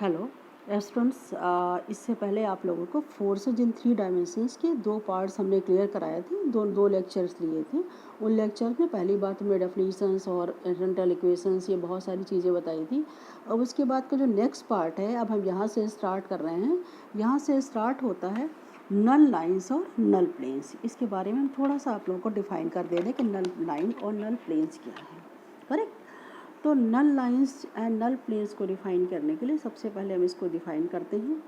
Hello students, इससे पहले आप लोगों को फोर्सेज इन 3 डायमेंशंस के 2 पार्ट्स हमने क्लियर कराए थे, दो लेक्चर्स लिए थे। उन लेक्चर में पहली बात हमने डेफिनेशंस और डिफरेंशियल इक्वेशंस ये बहुत सारी चीज़ें बताई थी। अब उसके बाद का जो नेक्स्ट पार्ट है, अब हम यहाँ से स्टार्ट कर रहे हैं। यहाँ से स्टार्ट होता है नल लाइन्स और नल प्लेन्स। इसके बारे में हम थोड़ा सा आप लोगों को डिफाइन कर दे दें कि नल लाइन और नल प्लेन्स क्या है। करेक्ट। तो नल लाइंस एंड नल प्लेन्स को डिफाइन करने के लिए सबसे पहले हम इसको डिफाइन करते हैं,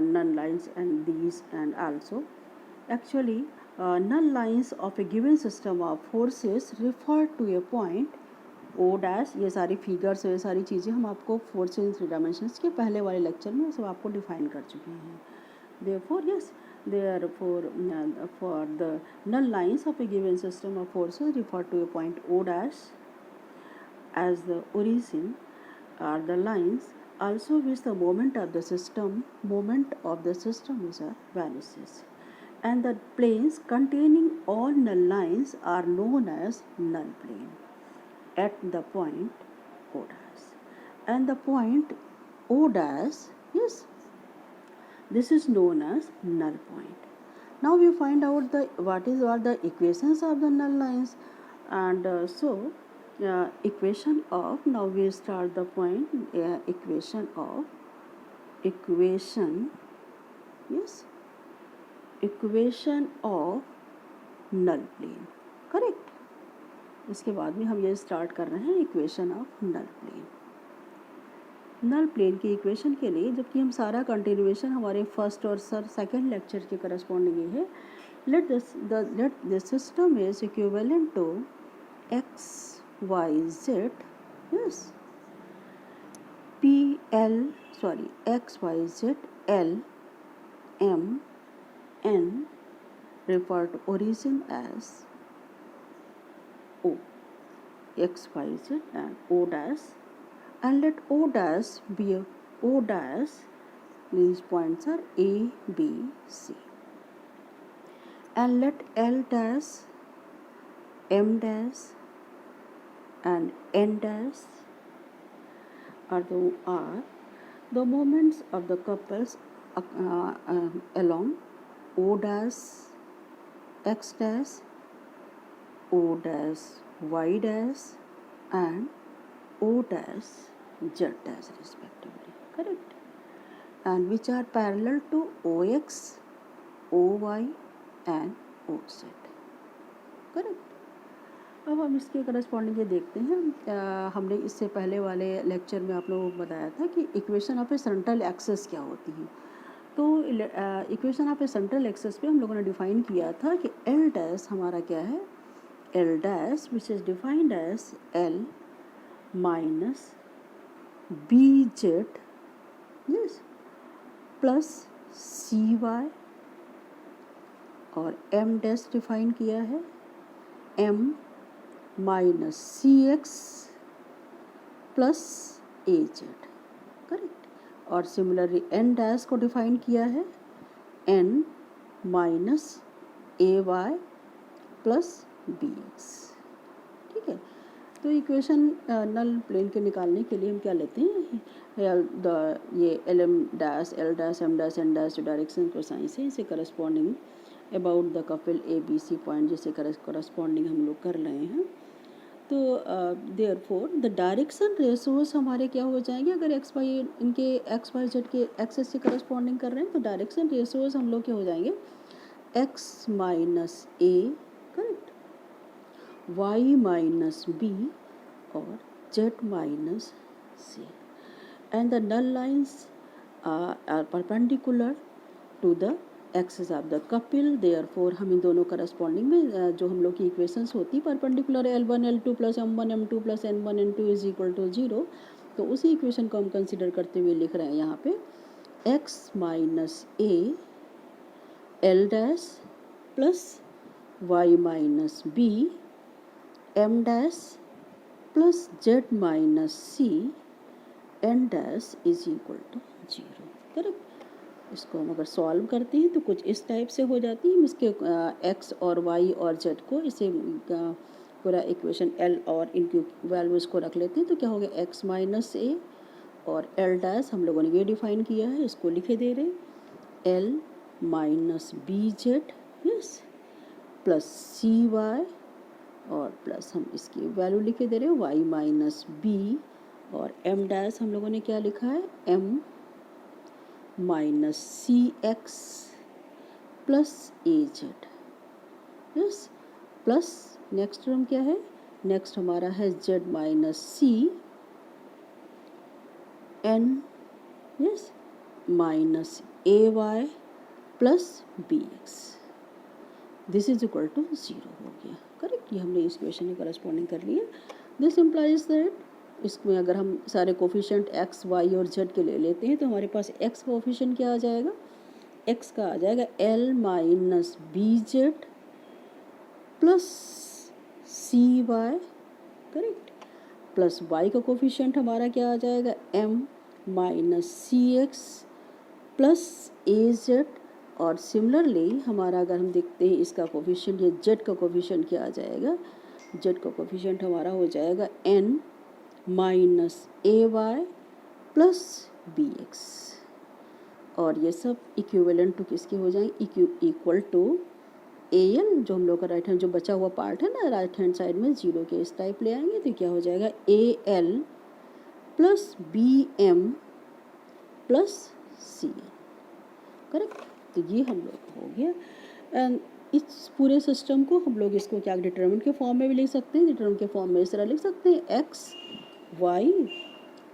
null lines and these and also. Actually null lines of a given system of forces refer to a point O dash. ये सारी फिगर्स, ये सारी चीज़ें हम आपको फोर्सेस इन 3 डायमेंशंस के पहले वाले लेक्चर में सब आपको डिफाइन कर चुके हैं। Therefore, yes, for the null lines of a given system of forces refer to a point O dash as the origin are the lines also which the moment of the system is vanishes, and the planes containing all null lines are known as null plane at the point O dash, and the point O dash, yes, this is known as null point. Now we find out what are the equations of the null lines, and equation of, now we start the point, equation of null plane. Correct. इसके बाद में हम ये start कर रहे हैं equation of null plane. Null plane की equation के लिए, जबकि हम सारा कंटिन्यूएशन हमारे फर्स्ट और सेकेंड लेक्चर के करस्पॉन्डिंग ये है, let the system is equivalent to x y z, yes, x y z l m n refer to origin as O, x y z and O dash, and let O dash be O dash, these points are A, B, C, and let L dash, M dash and N dash are the moments of the couples along O dash x dash, O dash y dash and O dash z dash respectively. Correct. And which are parallel to OX, OY and OZ. Correct. अब हम इसके corresponding ये देखते हैं। हमने इससे पहले वाले लेक्चर में आप लोगों को बताया था कि equation of A central access क्या होती है। तो equation of A central access पे हम लोगों ने डिफाइन किया था कि एल डैश हमारा क्या है, L dash which is defined as L minus B Z, yes, plus C Y, और एम डैश डिफाइन किया है M minus C X plus A Z. Correct. और सिमिलरली एन डैश को डिफाइन किया है N minus A Y plus B X. ठीक है। तो इक्वेशन नल प्लेन के निकालने के लिए हम क्या लेते हैं, ये L M dash, L dash, M dash, N dash जो डायरेक्शन को साइंस है, इसे corresponding about the couple A B C point जिसे करस्पॉन्डिंग हम लोग कर रहे हैं। तो देयरफॉर द डायरेक्शन रेशोज हमारे क्या हो जाएंगे, अगर एक्स वाई इनके एक्स वाई जेड के एक्सेस से करस्पॉन्डिंग कर रहे हैं तो डायरेक्शन रेशोज हम लोग क्या हो जाएंगे, एक्स माइनस ए, करेक्ट, y minus b और z minus c, and the null lines are perpendicular to the axis of the couple. Therefore हम इन दोनों करस्पॉन्डिंग में जो हम लोग की इक्वेशंस होती है perpendicular L1 L2 plus M1 M2 plus N1 N2 is equal to 0, तो उसी इक्वेशन को हम कंसिडर करते हुए लिख रहे हैं यहाँ पे x minus A L dash plus y minus B m dash plus z minus C n dash is equal to 0। Correct. इसको हम अगर सॉल्व करते हैं तो कुछ इस टाइप से हो जाती है। हम इसके x और y और z को इसे पूरा इक्वेशन एल और इनकी वैल्यूज़ को रख लेते हैं। तो क्या हो गया एक्स माइनस ए और एल डैश हम लोगों ने ये डिफाइन किया है, इसको लिखे दे रहे हैं L minus B Z yes plus C Y और प्लस हम इसकी वैल्यू लिखे दे रहे हैं वाई माइनस बी और एम डैश हम लोगों ने क्या लिखा है M minus C X plus A Z yes plus next term क्या है, नेक्स्ट हमारा है Z minus C N yes minus A Y plus B X this is equal to 0 हो गया। करेक्ट, ये हमने इस इक्वेशन में करस्पॉन्डिंग कर लिया। दिस इम्प्लाइज दैट इसमें अगर हम सारे कोफिशिएंट एक्स वाई और जेड के ले लेते हैं तो हमारे पास एक्स कोफिशिएंट क्या आ जाएगा, एक्स का आ जाएगा L minus B Z plus C Y correct plus Y का कोफिशिएंट हमारा क्या आ जाएगा M minus C X plus A Z और सिमिलरली हमारा अगर हम देखते हैं इसका कोफिशिएंट या जेड का कोफिशिएंट क्या आ जाएगा, जेड का कोफिशिएंट हमारा हो जाएगा N minus A Y plus B x और ये सब इक्विवेलेंट टू किसके हो जाएंगे, इक्वल टू ए एल जो हम लोग का राइट हैंड जो बचा हुआ पार्ट है ना राइट हैंड साइड में 0 के इस टाइप ले आएंगे तो क्या हो जाएगा A L plus B M plus C L correct. तो ये हम लोग हो गया एंड इस पूरे सिस्टम को हम लोग इसको क्या डिटरमिनेंट के फॉर्म में भी लिख सकते हैं, डिटरमिनेंट के फॉर्म में इस तरह लिख सकते हैं X Y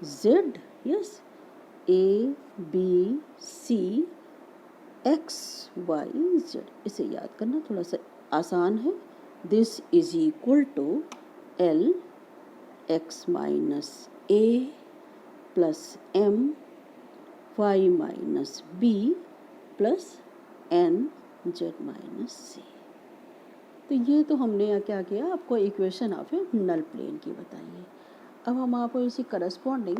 Z yes A B C X Y Z, इसे याद करना थोड़ा सा आसान है। This is equal to L X minus A plus M Y minus B plus N Z minus C. तो ये तो हमने क्या किया, आपको equation of a null plane की बताइए। अब हम आपको इसी करस्पॉन्डिंग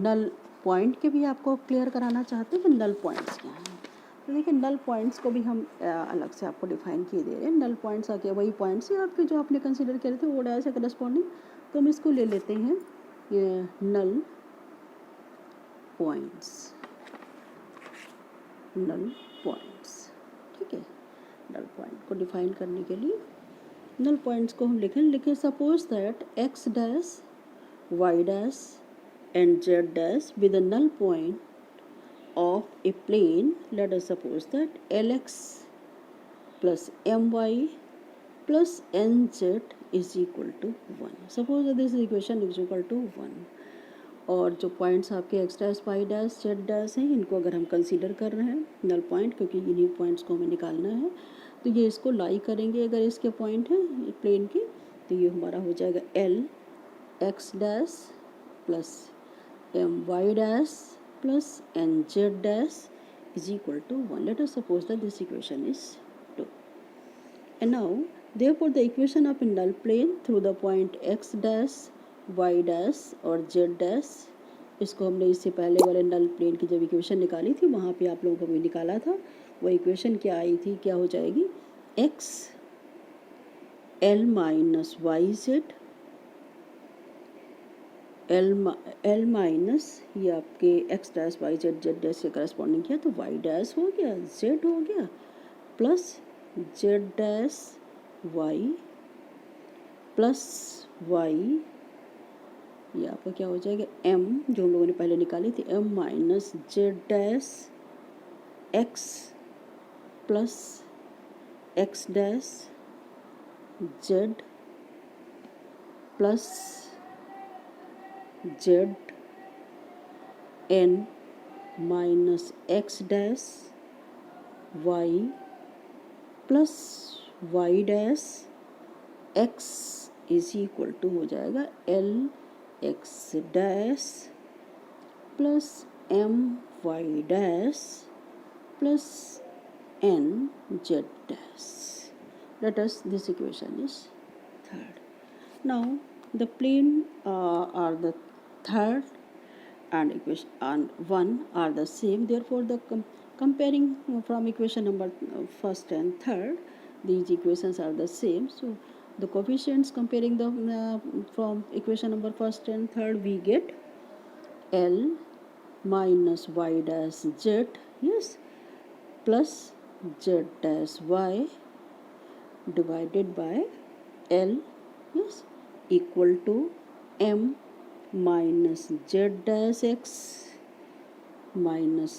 नल पॉइंट के भी आपको क्लियर कराना चाहते हैं कि नल पॉइंट्स क्या हैं। तो देखिए नल पॉइंट्स को भी हम अलग से आपको डिफाइन किए दे रहे हैं। नल पॉइंट्स आके वही पॉइंट्स हैं आपके जो आपने कंसिडर करे थे वो डाया से करस्पॉन्डिंग, तो हम इसको ले लेते हैं ये नल पॉइंट्स, नल पॉइंट्स ठीक है। नल पॉइंट को डिफाइन करने के लिए नल पॉइंट्स को हम लिखें suppose that X dash Y dash and Z dash with a null point of a plane, let us suppose that Lx plus My plus Nz is equal to 1. Suppose that this equation is equal to 1. और जो points आपके X dash Y dash Z dash हैं इनको अगर हम consider कर रहे हैं नल पॉइंट क्योंकि इन्हीं पॉइंट्स को हमें निकालना है तो ये इसको लाई करेंगे अगर इसके पॉइंट हैं प्लेन के तो ये हमारा हो जाएगा L X dash plus M Y dash plus nz dash is equal to 1. Let us suppose that this equation is 2. And now, therefore, the equation of a null plane through the point x dash, y dash और z dash, इसको हमने इससे पहले वाले नल plane की जब equation निकाली थी वहाँ पे आप लोगों को भी निकाला था, वो इक्वेशन क्या आई थी, क्या हो जाएगी x l minus Y Z L minus ये आपके X dash Y Z Z dash से करस्पॉन्डिंग किया तो वाई डैश हो गया जेड हो गया plus Z dash Y plus Y ये आपका क्या हो जाएगा एम जो हम लोगों ने पहले निकाली थी M minus Z dash X plus X dash Z plus Z N minus X dash Y plus Y dash X is equal to हो जाएगा L X dash plus M Y dash plus N Z dash. Let us this equation is third. Now the plane are the third and equation and 1 are the same, therefore the comparing from equation number first and third these equations are the same, so the coefficients comparing the from equation number first and third, we get L minus y dash z, yes, plus z dash y divided by L, yes, equal to m minus z dash x minus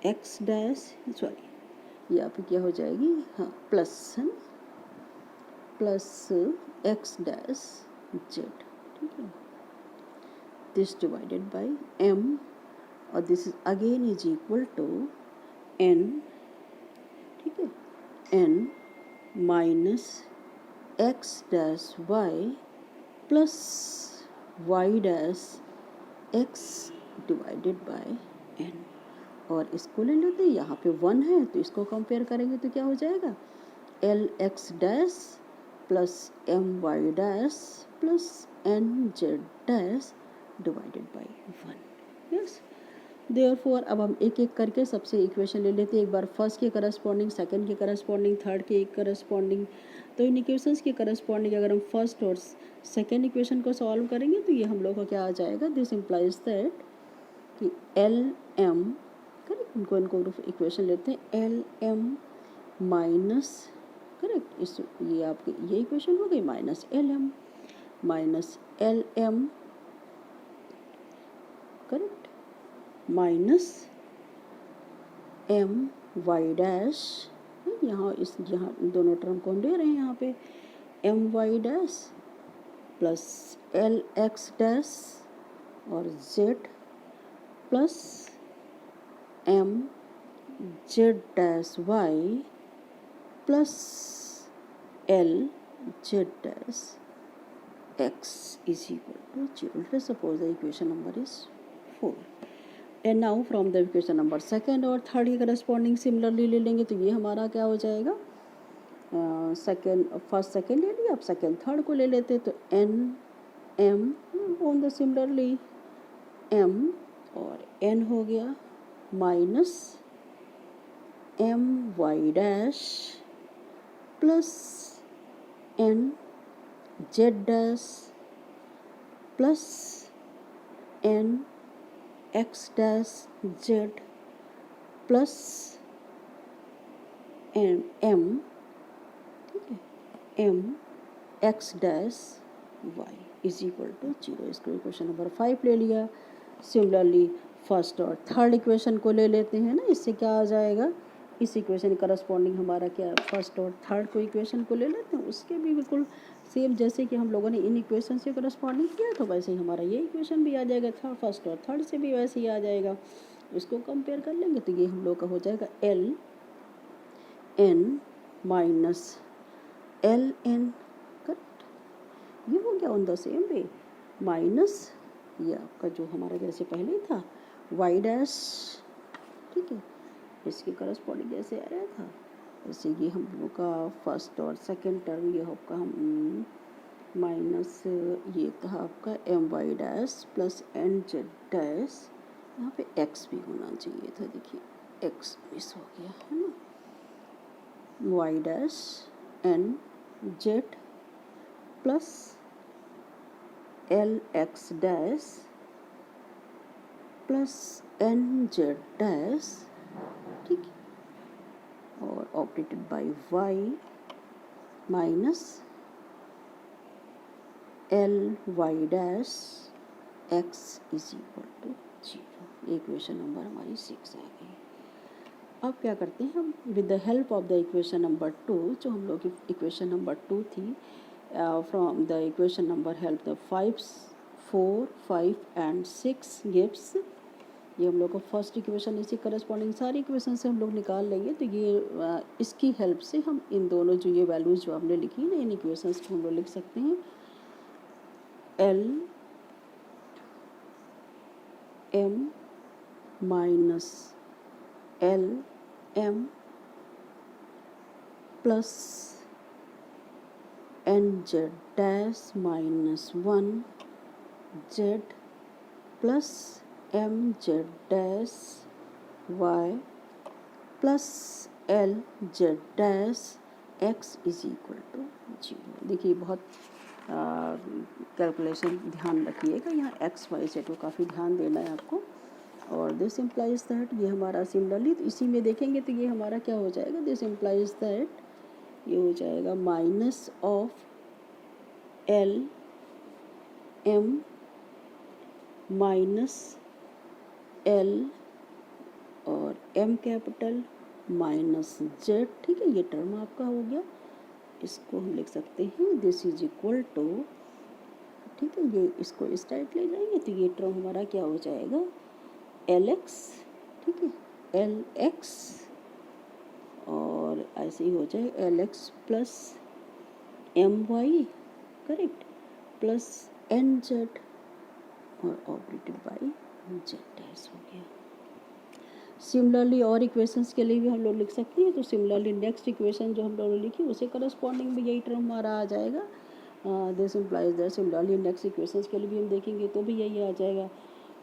X dash, sorry ये आपकी क्या हो जाएगी, हाँ plus है ना, plus X dash Z, ठीक है, दिस डिवाइडेड बाय एम और this is again is equal to N, ठीक है, N minus X dash Y plus Y dash X divided by N. और इसको ले लेते हैं, यहाँ पे 1 है तो इसको कंपेयर करेंगे तो क्या हो जाएगा, L X dash plus M Y dash plus N Z dash divided by 1, yes. Therefore अब हम एक एक करके सबसे इक्वेशन ले लेते हैं, एक बार फर्स्ट के करस्पॉन्डिंग, सेकंड के करस्पॉन्डिंग, थर्ड के करस्पॉन्डिंग। तो इन इक्वेशंस के करस्पॉन्डिंग अगर हम फर्स्ट और सेकंड इक्वेशन को सॉल्व करेंगे तो ये हम लोग का क्या आ जाएगा, दिस इम्प्लाइज दैट कि एल एम, करेक्ट, इनको इक्वेशन लेते हैं, एल एम माइनस, करेक्ट, इस ये आपकी ये इक्वेशन हो गई, minus L M, correct, minus M Y dash, यहाँ इस यहाँ दोनों टर्म को हम ले रहे हैं, यहाँ पे M Y dash plus L X dash और Z plus M Z dash Y plus L Z dash X is equal to 0. Let us suppose the equation number is 4. And now from the equation number second और third के corresponding similarly ले लेंगे तो ये हमारा क्या हो जाएगा, सेकेंड फर्स्ट सेकेंड ले लिया, अब सेकेंड थर्ड को ले लेते तो N M on the similarly M और एन हो गया minus M Y dash plus N Z dash plus N X dash Z plus N M, ठीक है, M X dash Y is equal to 0. इसको इक्वेशन नंबर 5 ले लिया। Similarly first और third equation को ले लेते हैं ना, इससे क्या आ जाएगा, इस इक्वेशन करस्पॉन्डिंग हमारा क्या, फर्स्ट और थर्ड को इक्वेशन को ले लेते हैं, उसके भी बिल्कुल सेम जैसे कि हम लोगों ने इन इक्वेशन से करस्पॉन्डिंग किया तो वैसे ही हमारा ये इक्वेशन भी आ जाएगा, था फर्स्ट और थर्ड से भी वैसे ही आ जाएगा। इसको कंपेयर कर लेंगे तो ये हम लोग का हो जाएगा L N minus L N, correct, ये हो गया on the same way, minus ये आपका जो हमारा जैसे पहले था वाई डैश, ठीक है, इसके करस्पॉन्डिंग जैसे आया था वैसे ये हम लोगों का फर्स्ट और सेकंड टर्म ये आपका हम माइनस ये था आपका M Y dash plus N Z dash, यहाँ पे एक्स भी होना चाहिए था, देखिए एक्स मिस हो गया है ना, Y dash N Z plus L X dash plus N Z dash, ठीक, और operated by Y minus L Y dash X is equal to 0. Equation number हमारी 6 आ गई। अब क्या करते हैं हम, with the help of the equation number 2, जो हम लोग की इक्वेशन नंबर 2 थी, from the equation number help the 5 4 5 and 6 gives, ये हम लोग को फर्स्ट इक्वेशन इसी करस्पॉन्डिंग सारी इक्वेशन से हम लोग निकाल लेंगे तो ये इसकी हेल्प से हम इन दोनों जो ये वैल्यूज़ जो हमने लिखी ना इन इक्वेशंस को हम लोग लिख सकते हैं, L M minus L M plus N Z dash minus 1 Z plus M Z dash Y plus L Z dash x is equal to 0। देखिए बहुत कैलकुलेशन ध्यान रखिएगा, यहाँ एक्स वाई जेड को काफ़ी ध्यान देना है आपको। और दिस इम्प्लाइज दैट ये हमारा सिमिलरली तो इसी में देखेंगे तो ये हमारा क्या हो जाएगा, दिस इम्प्लाइज दैट ये हो जाएगा minus of L M minus L और एम कैपिटल माइनस जेड। ठीक है, ये टर्म आपका हो गया। इसको हम लिख सकते हैं दिस इज इक्वल टू, ठीक है, ये इसको इस टाइप ले जाएंगे तो ये टर्म हमारा क्या हो जाएगा एल एक्स, ठीक है, एल एक्स और ऐसे ही हो जाए L X plus M Y, correct, plus N Z और ऑपरेटेड बाई जेड डैश हो गया। सिमिलरली और इक्वेशंस के लिए भी हम लोग लिख सकते हैं। तो सिमिलरली नेक्स्ट इक्वेशन जो हम लोगों ने लिखी उसे करस्पॉन्डिंग भी यही टर्म हमारा आ जाएगा। This implies that similarly next equations के लिए भी हम देखेंगे तो भी यही आ जाएगा।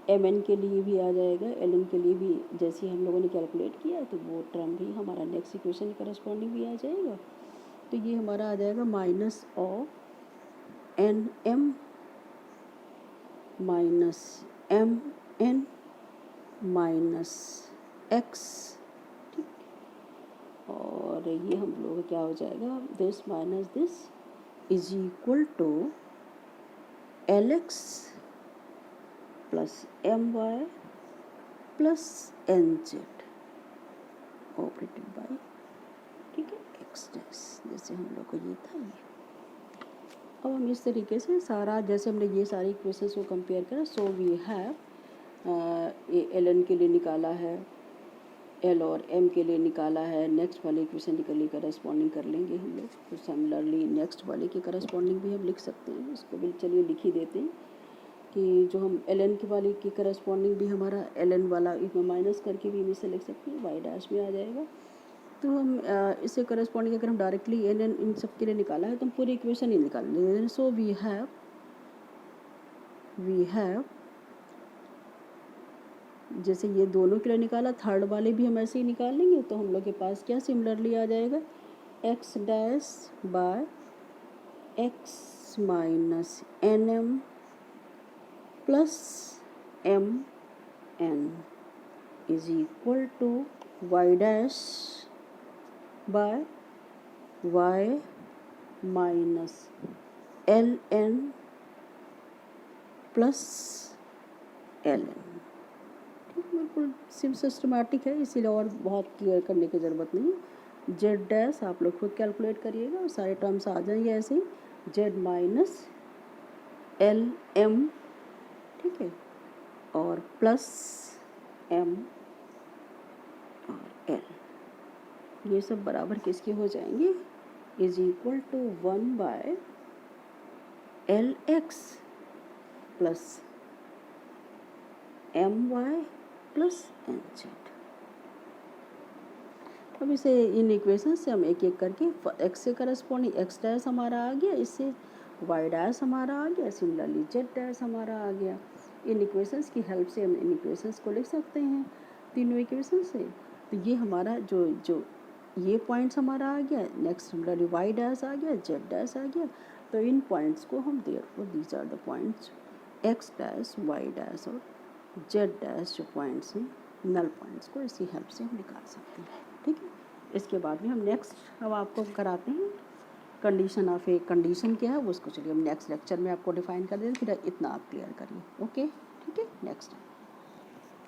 एम एन के लिए भी आ जाएगा, एल एन के लिए भी जैसे हम लोगों ने कैलकुलेट किया तो वो टर्म भी हमारा नेक्स्ट इक्वेशन करस्पॉन्डिंग भी आ जाएगा। तो ये हमारा आ जाएगा minus of N M minus M N minus X, ठीक, और ये हम लोग क्या हो जाएगा this minus this is equal to L X plus M Y plus N Z operated by, ठीक है, एक्स डैश, जैसे हम लोग को ये था ये। अब हम इस तरीके से सारा जैसे हमने ये सारी इक्वेशंस को कंपेयर करा, so we have L N के लिए निकाला है, एल और एम के लिए निकाला है, नेक्स्ट वाले इक्वेशन के लिए करस्पॉन्डिंग कर लेंगे हम लोग। तो सिमिलरली नेक्स्ट वाले के करस्पॉन्डिंग भी हम लिख सकते हैं, इसको भी चलिए लिख ही देते हैं कि जो हम एल एन के वाले की करस्पॉन्डिंग भी हमारा एल एन वाला इसमें माइनस करके भी इसे लिख सकते हैं, वाई डैश में आ जाएगा। तो हम इससे करस्पॉन्डिंग अगर हम डायरेक्टली एल एन इन सब के लिए निकाला है तो हम पूरी इक्वेशन ही निकाल लेंगे। सो वी हैव जैसे ये दोनों के लिए निकाला, थर्ड वाले भी हम ऐसे ही निकाल लेंगे। तो हम लोग के पास क्या सिमिलरली आ जाएगा X dash by X minus N M plus M N is equal to Y dash by Y minus L N plus L N. बिल्कुल सिस्टमेटिक है, इसीलिए और बहुत क्लियर करने की ज़रूरत नहीं है। जेड डैश आप लोग खुद कैलकुलेट करिएगा और सारे टर्म्स आ जाएंगे ऐसे ही, जेड माइनस एल एम, ठीक है, और प्लस एम और एल, ये सब बराबर किसके हो जाएंगे is equal to 1 by L X plus M Y plus N Z. अब इसे इन इक्वेशन से हम एक एक करके एक्स से करस्पॉन्डिंग एक्स डैश हमारा आ गया, इससे वाई डैश हमारा आ गया, सिमिलरली जेड डैश हमारा आ गया। इन इक्वेशंस की हेल्प से हम इन इक्वेशंस को लिख सकते हैं तीनों इक्वेशन से। तो ये हमारा जो ये पॉइंट्स हमारा आ गया, नेक्स्ट सिमिलरली वाई डैश आ गया, जेड डैश आ गया। तो इन पॉइंट्स को हम therefore these are the points X dash Y dash और जेड डैश जो पॉइंट्स हैं नल पॉइंट्स को इसी हेल्प से हम निकाल सकते हैं, ठीक है। इसके बाद में हम नेक्स्ट अब आपको कराते हैं कंडीशन ऑफ ए कंडीशन क्या है वो उसको चलिए हम नेक्स्ट लेक्चर में आपको डिफाइन कर देंगे, फिर इतना आप क्लियर करिए, ओके, ठीक है, नेक्स्ट।